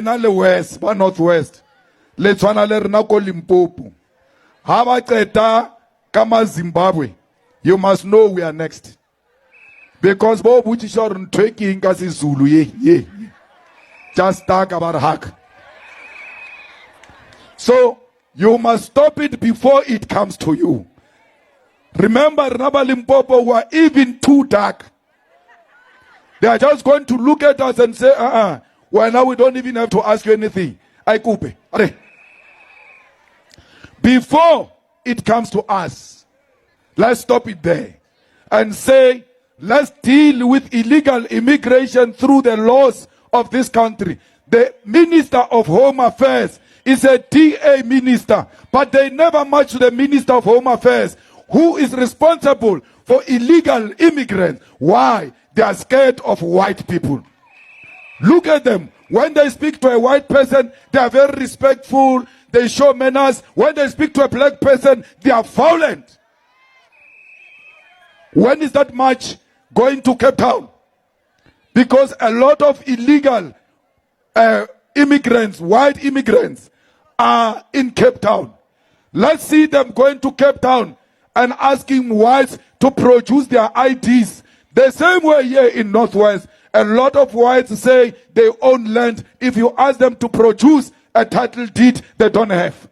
na le west ba northwest le tshwana le rena ko Limpopo ha ba qeta ka Zimbabwe. You must know we are next, because bo butisha re ntweking ka siZulu ye just talk about hack. So you must stop it before it comes to you. Remember, Raba Limpopo were even too dark. They are just going to look at us and say, well, now we don't even have to ask you anything. I coupe. Before it comes to us, let's stop it there and say, let's deal with illegal immigration through the laws of this country. The Minister of Home Affairs is a DA minister, but they never match the Minister of Home Affairs, who is responsible for illegal immigrants. Why? They are scared of white people. Look at them. When they speak to a white person, they are very respectful. They show manners. When they speak to a black person, they are violent. When is that march going to Cape Town? Because a lot of illegal immigrants, white immigrants, are in Cape Town. Let's see them going to Cape Town and asking whites to produce their IDs. The same way here in Northwest, a lot of whites say they own land. If you ask them to produce a title deed, they don't have.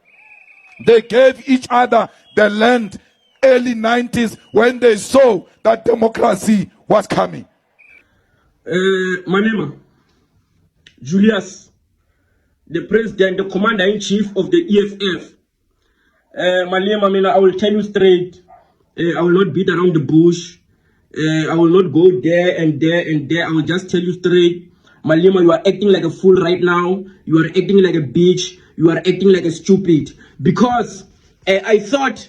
They gave each other the land early 90s when they saw that democracy was coming. Malema, Julius, the president, the commander-in-chief of the EFF. Malema, I will tell you straight, I will not beat around the bush. I will not go there and there and there. I will just tell you straight, Malema, you are acting like a fool right now. You are acting like a bitch. You are acting like a stupid. Because I thought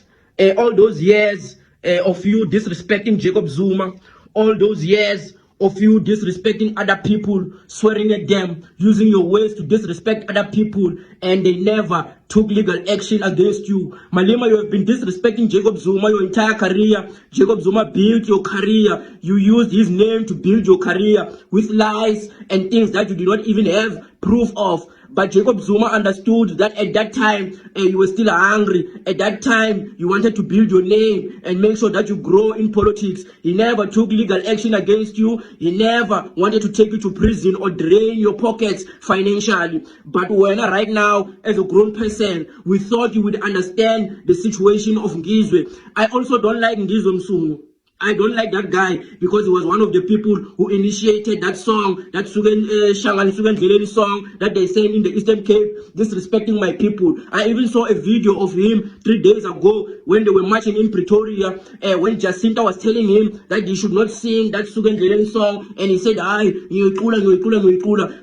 all those years of you disrespecting Jacob Zuma, all those years of you disrespecting other people, swearing at them, using your words to disrespect other people, and they never took legal action against you. Malema, you have been disrespecting Jacob Zuma your entire career. Jacob Zuma built your career. You used his name to build your career with lies and things that you did not even have proof of. But Jacob Zuma understood that at that time you were still hungry. At that time you wanted to build your name and make sure that you grow in politics. He never took legal action against you. He never wanted to take you to prison or drain your pockets financially. But when right now, as a grown person, we thought you would understand the situation of Ngizwe. I also don't like Ngizwe Mchunu. I don't like that guy because he was one of the people who initiated that song, that Shangali song that they sang in the Eastern Cape, disrespecting my people. I even saw a video of him 3 days ago when they were marching in Pretoria, when Jacinta was telling him that he should not sing that Shangali song, and he said,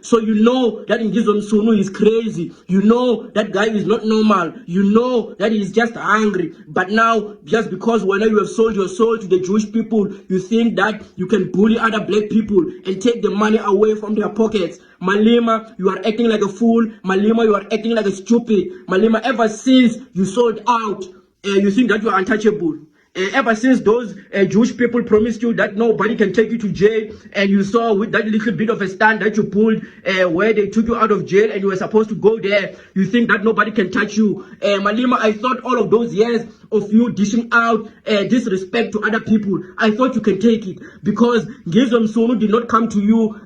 so you know that Ngizwe Mchunu is crazy. You know that guy is not normal. You know that he is just angry. But now, just because when you have sold your soul to the Jewish people, you think that you can bully other black people and take the money away from their pockets. Malema, you are acting like a fool. Malema, you are acting like a stupid. Malema, ever since you sold out, you think that you are untouchable. Ever since those Jewish people promised you that nobody can take you to jail, and you saw with that little bit of a stand that you pulled where they took you out of jail and you were supposed to go there, you think that nobody can touch you. Malema, I thought all of those years of you dishing out disrespect to other people, I thought you can take it, because Ngizwe Mchunu did not come to you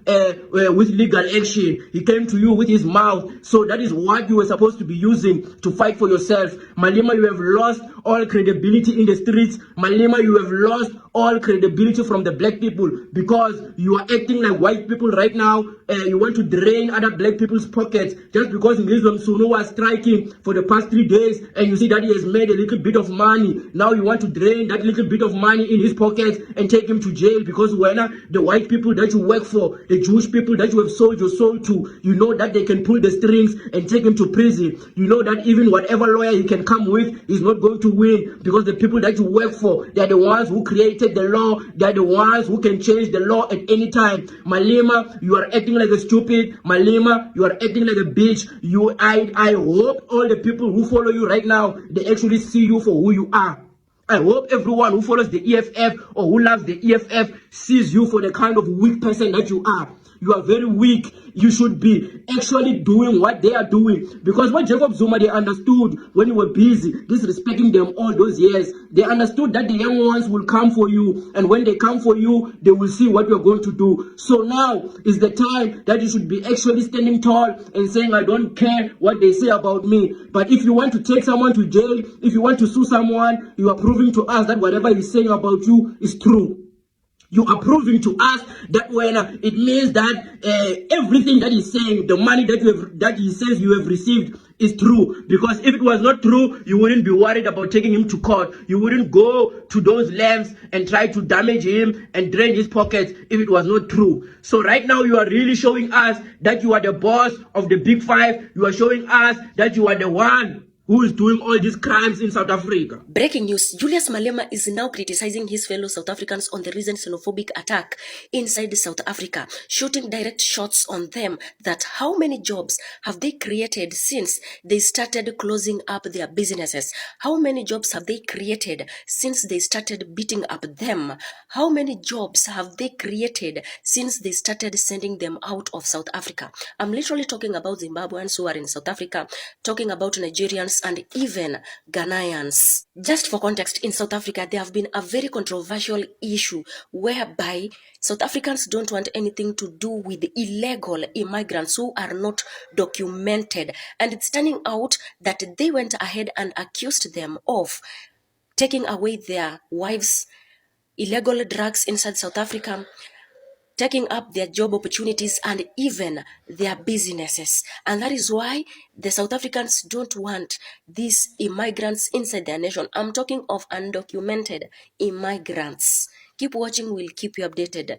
with legal action. He came to you with his mouth. So that is what you were supposed to be using to fight for yourself. Malema, you have lost all credibility in the streets. Malema, you have lost all credibility from the black people because you are acting like white people right now. You want to drain other black people's pockets just because Ngizwe Mchunu was striking for the past 3 days and you see that he has made a little bit of money. Now you want to drain that little bit of money in his pockets and take him to jail because when the white people that you work for, the Jewish people that you have sold your soul to, you know that they can pull the strings and take him to prison. You know that even whatever lawyer he can come with is not going to win because the people that you work for, they are the ones who created the law. They are the ones who can change the law at any time. Malema, you are acting like a stupid. Malema, you are acting like a bitch. I hope all the people who follow you right now, they actually see you for who you are. I hope everyone who follows the EFF or who loves the EFF sees you for the kind of weak person that you are. You are very weak. You should be actually doing what they are doing. Because what Jacob Zuma, they understood when you were busy, disrespecting them all those years, they understood that the young ones will come for you. And when they come for you, they will see what you're going to do. So now is the time that you should be actually standing tall and saying, I don't care what they say about me. But if you want to take someone to jail, if you want to sue someone, you are proving to us that whatever he's saying about you is true. You are proving to us that when it means that everything that he's saying, the money that he says you have received is true. Because if it was not true, you wouldn't be worried about taking him to court. You wouldn't go to those lengths and try to damage him and drain his pockets if it was not true. So right now you are really showing us that you are the boss of the big five. You are showing us that you are the one who is doing all these crimes in South Africa. Breaking news, Julius Malema is now criticizing his fellow South Africans on the recent xenophobic attack inside South Africa, shooting direct shots on them that how many jobs have they created since they started closing up their businesses? How many jobs have they created since they started beating up them? How many jobs have they created since they started sending them out of South Africa? I'm literally talking about Zimbabweans who are in South Africa, talking about Nigerians and even Ghanaians. Just for context, in South Africa, there have been a very controversial issue whereby South Africans don't want anything to do with illegal immigrants who are not documented. And it's turning out that they went ahead and accused them of taking away their wives' illegal drugs inside South Africa, taking up their job opportunities and even their businesses. And that is why the South Africans don't want these immigrants inside their nation. I'm talking of undocumented immigrants. Keep watching, we'll keep you updated.